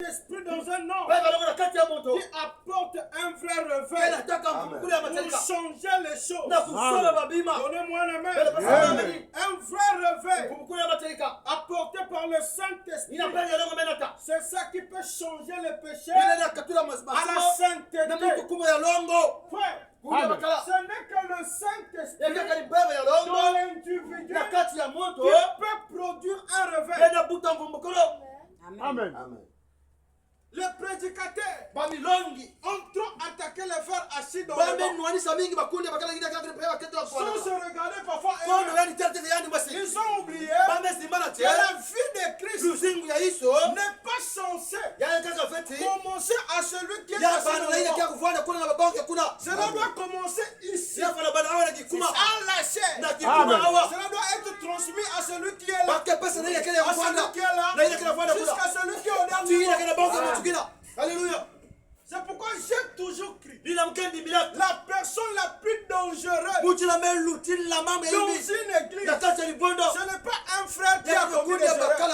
Saint-Esprit dans un homme qui apporte un vrai réveil pour changer les choses. Donnez-moi la main. Un vrai réveil apporté par le Saint-Esprit. C'est ça qui peut changer les péchés à la sainteté. Frère, ce n'est que le Saint-Esprit dans l'individu qui peut produire un réveil. Amen. Les prédicateurs ont trop attaqué les frères assis dans le banc. Sans se regarder parfois, ils ont oublié que la vie de Christ n'est pas censée commencer à celui qui est assis dans le banc. Cela doit commencer ici, à la chair. Cela doit être transmis à celui qui est là, à celui qui est là, jusqu'à celui qui est au dernier. Alléluia. C'est pourquoi j'ai toujours crié. La personne la plus dangereuse dans une église, ce n'est pas un frère qui a commis des erreurs.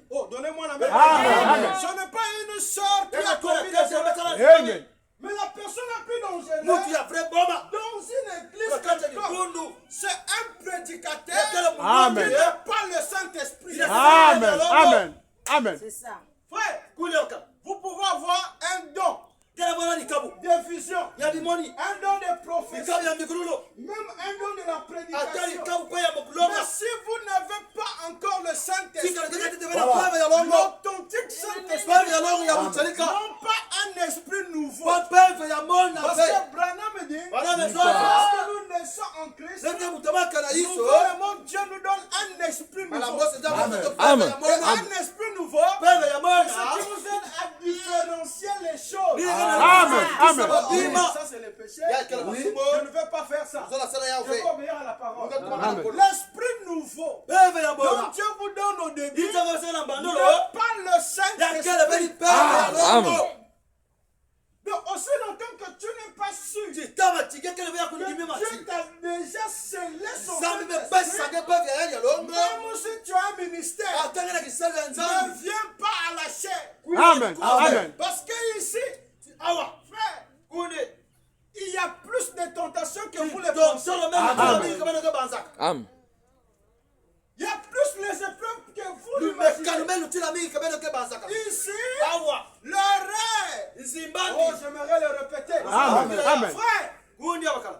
Oh, donnez-moi la main. Ce n'est pas une soeur qui a commis des erreurs. Mais la personne la plus dangereuse dans une église, c'est un prédicateur qui n'est pas le Saint-Esprit. Amen. C'est ça. Frère, vous pouvez avoir un don de vision, un don de prophétie, même un don de la prédication. Mais si vous n'avez pas encore le Saint-Esprit, l'authentique Saint-Esprit, non pas un esprit nouveau. Parce que Branham dit, parce que nous naissons en Christ, Dieu nous donne un esprit nouveau. Un esprit nouveau, c'est qui nous aide à différencier les choses. Ça c'est le péché. Je ne veux pas faire ça. Je veux obéir à la parole. L'esprit nouveau dont Dieu vous donne au début n'est pas le Saint-Esprit. Donc aussi longtemps que tu n'es pas sûr que Dieu t'a déjà scellé son Saint-Esprit, même si tu as un ministère, ne viens pas à la chair. Parce que ici, frère, il y a plus de tentations que vous les pensez. Il y a plus les épreuves que vous l'imaginez. Ici, le rêve. Oh, j'aimerais le répéter. Frère,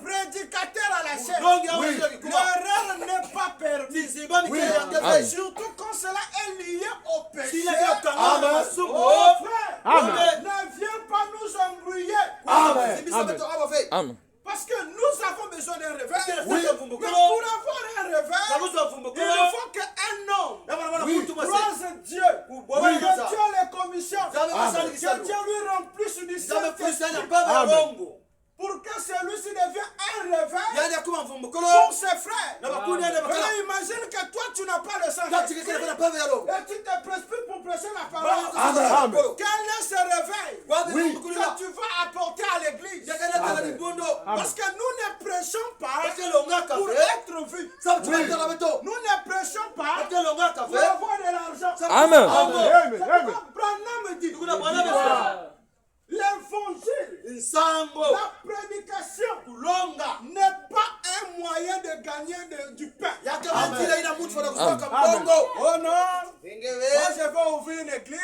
prédicateur à la chair. L'erreur n'est pas permis. Surtout quand cela est lié au péché. Oh frère, ne viens pas nous embrouiller. Parce que nous avons besoin d'un réveil. Mais pour avoir un réveil, il faut qu'un homme croise Dieu. Que Dieu les commissionne. Que Dieu lui remplisse du Saint-Esprit. Pour que celui-ci devienne un réveil pour ses frères. Imagine que toi tu n'as pas le Saint-Esprit et tu te précipites pour prêcher la parole. Quel est ce réveil que tu vas apporter à l'église? Parce que nous ne prêchons pas pour être vus. Nous ne prêchons pas pour avoir de l'argent. Amen. Branham dit l'évangile, la prédication n'est pas un moyen de gagner du pain. Oh non, moi je vais ouvrir une église.